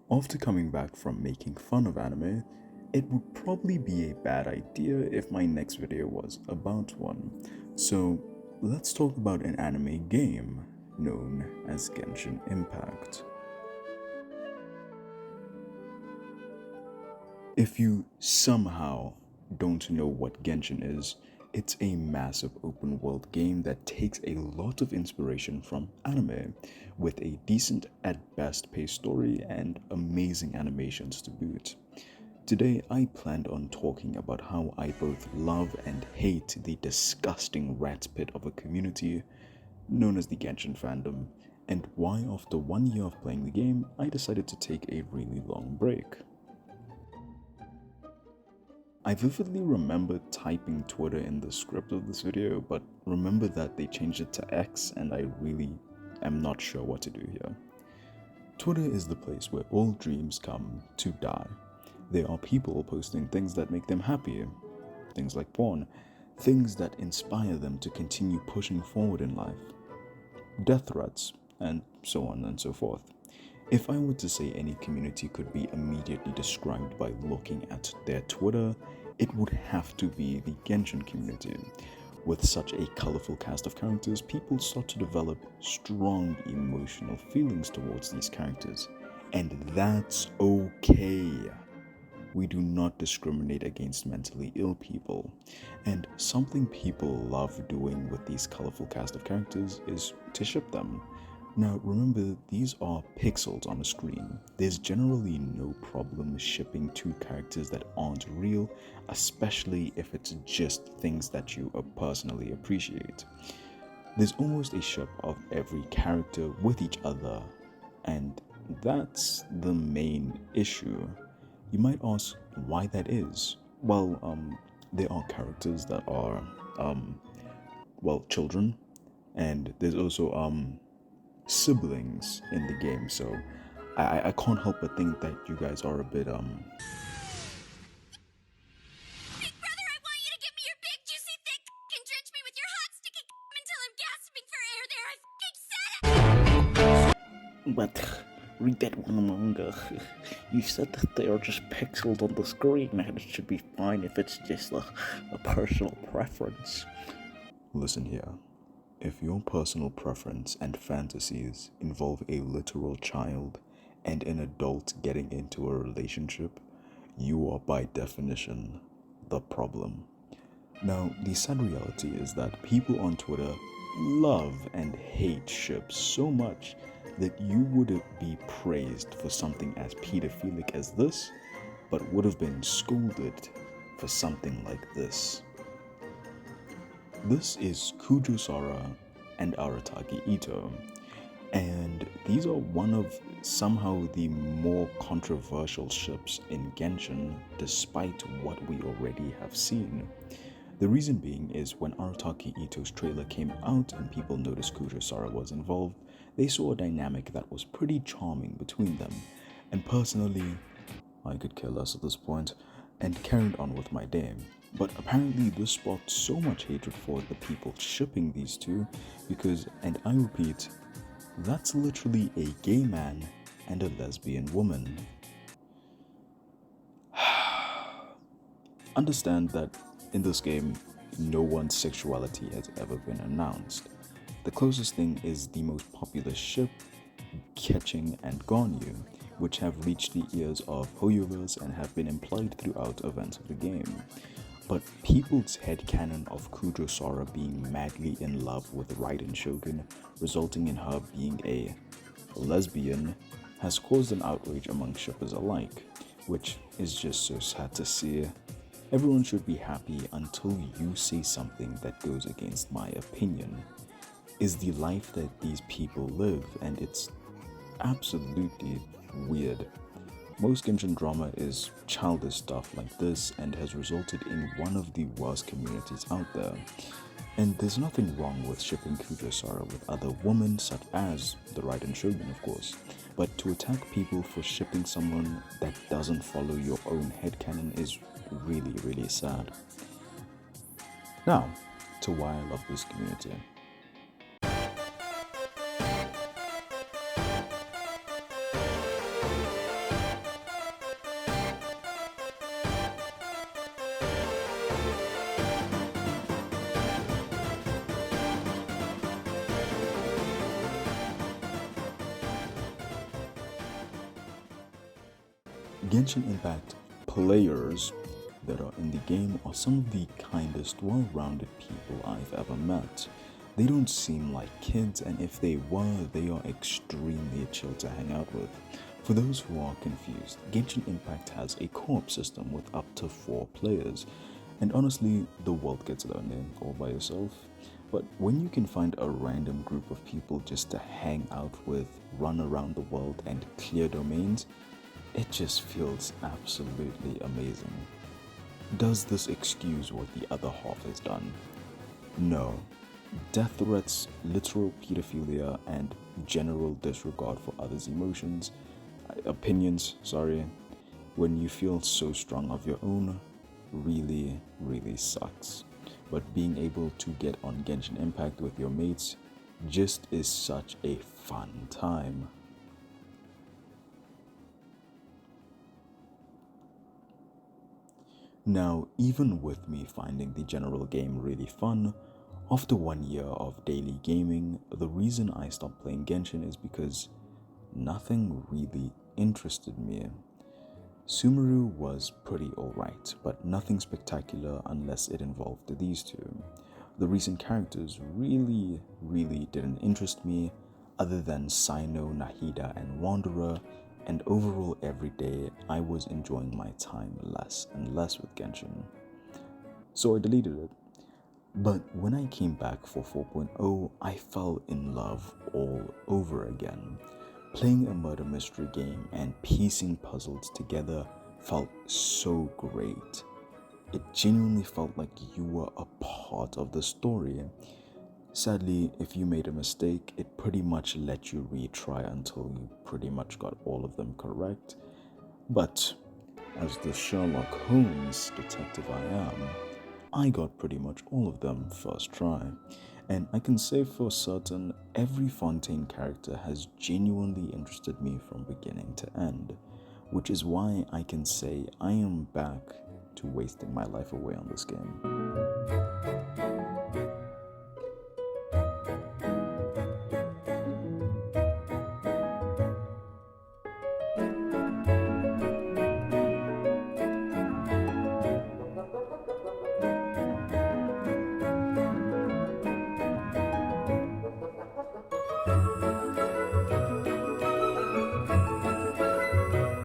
After coming back from making fun of anime, it would probably be a bad idea if my next video was about one. So let's talk about an anime game known as Genshin Impact. If you somehow don't know what Genshin is, it's a massive open world game that takes a lot of inspiration from anime, with a decent at best paced story and amazing animations to boot. Today I planned on talking about how I both love and hate the disgusting rat's pit of a community known as the Genshin fandom, and why after 1 year of playing the game I decided to take a really long break. I vividly remember typing Twitter in the script of this video, but remember that they changed it to X and I really am not sure what to do here. Twitter is the place where all dreams come to die. There are people posting things that make them happy, things like porn, things that inspire them to continue pushing forward in life, death threats, and so on and so forth. If I were to say any community could be immediately described by looking at their Twitter, it would have to be the Genshin community. With such a colorful cast of characters, people start to develop strong emotional feelings towards these characters, and that's okay. We do not discriminate against mentally ill people, and something people love doing with these colorful cast of characters is to ship them. Now remember, these are pixels on a screen. There's generally no problem shipping two characters that aren't real, especially if it's just things that you personally appreciate. There's almost a ship of every character with each other, and that's the main issue. You might ask why that is. Well, there are characters that are, children, and there's also, siblings in the game, so I can't help but think that you guys are a bit Big brother, I want you to give me your big juicy thick and drench me with your hot sticky until I'm gasping for air there. I said it. But read that one manga. You said that they are just pixels on the screen and it should be fine if it's just a personal preference. Listen here. If your personal preference and fantasies involve a literal child and an adult getting into a relationship, you are by definition the problem. Now, the sad reality is that people on Twitter love and hate ships so much that you would be praised for something as pedophilic as this, but would have been scolded for something like this. This is Kujusara and Arataki Ito, and these are one of somehow the more controversial ships in Genshin despite what we already have seen. The reason being is when Arataki Ito's trailer came out and people noticed Kujusara was involved, they saw a dynamic that was pretty charming between them, and personally, I could care less at this point, and carried on with my day. But apparently this sparked so much hatred for the people shipping these two because, and I repeat, that's literally a gay man and a lesbian woman. Understand that in this game, no one's sexuality has ever been announced. The closest thing is the most popular ship, Ketching and Ganyu, which have reached the ears of Hoyoverse and have been implied throughout events of the game. But people's headcanon of Kujusara being madly in love with Raiden Shogun, resulting in her being a lesbian, has caused an outrage among shippers alike, which is just so sad to see. Everyone should be happy until you say something that goes against my opinion. Is the life that these people live, and it's absolutely weird. Most Genshin drama is childish stuff like this and has resulted in one of the worst communities out there. And there's nothing wrong with shipping Kujusara with other women such as the Raiden Shogun, of course. But to attack people for shipping someone that doesn't follow your own headcanon is really, really sad. Now, to why I love this community. Genshin Impact players that are in the game are some of the kindest, well-rounded people I've ever met. They don't seem like kids, and if they were, they are extremely chill to hang out with. For those who are confused, Genshin Impact has a co-op system with up to 4 players, and honestly, the world gets lonely all by yourself. But when you can find a random group of people just to hang out with, run around the world, and clear domains, it just feels absolutely amazing. Does this excuse what the other half has done? No. Death threats, literal pedophilia, and general disregard for others' opinions, when you feel so strong of your own, really, really sucks. But being able to get on Genshin Impact with your mates just is such a fun time. Now, even with me finding the general game really fun, after 1 year of daily gaming, the reason I stopped playing Genshin is because nothing really interested me. Sumeru was pretty alright, but nothing spectacular unless it involved these two. The recent characters really didn't interest me, other than Sino, Nahida, and Wanderer, and overall every day I was enjoying my time less and less with Genshin. So I deleted it. But when I came back for 4.0, I fell in love all over again. Playing a murder mystery game and piecing puzzles together felt so great. It genuinely felt like you were a part of the story. Sadly, if you made a mistake, it pretty much let you retry until you pretty much got all of them correct. But as the Sherlock Holmes detective I am, I got pretty much all of them first try. And I can say for certain, every Fontaine character has genuinely interested me from beginning to end, which is why I can say I am back to wasting my life away on this game.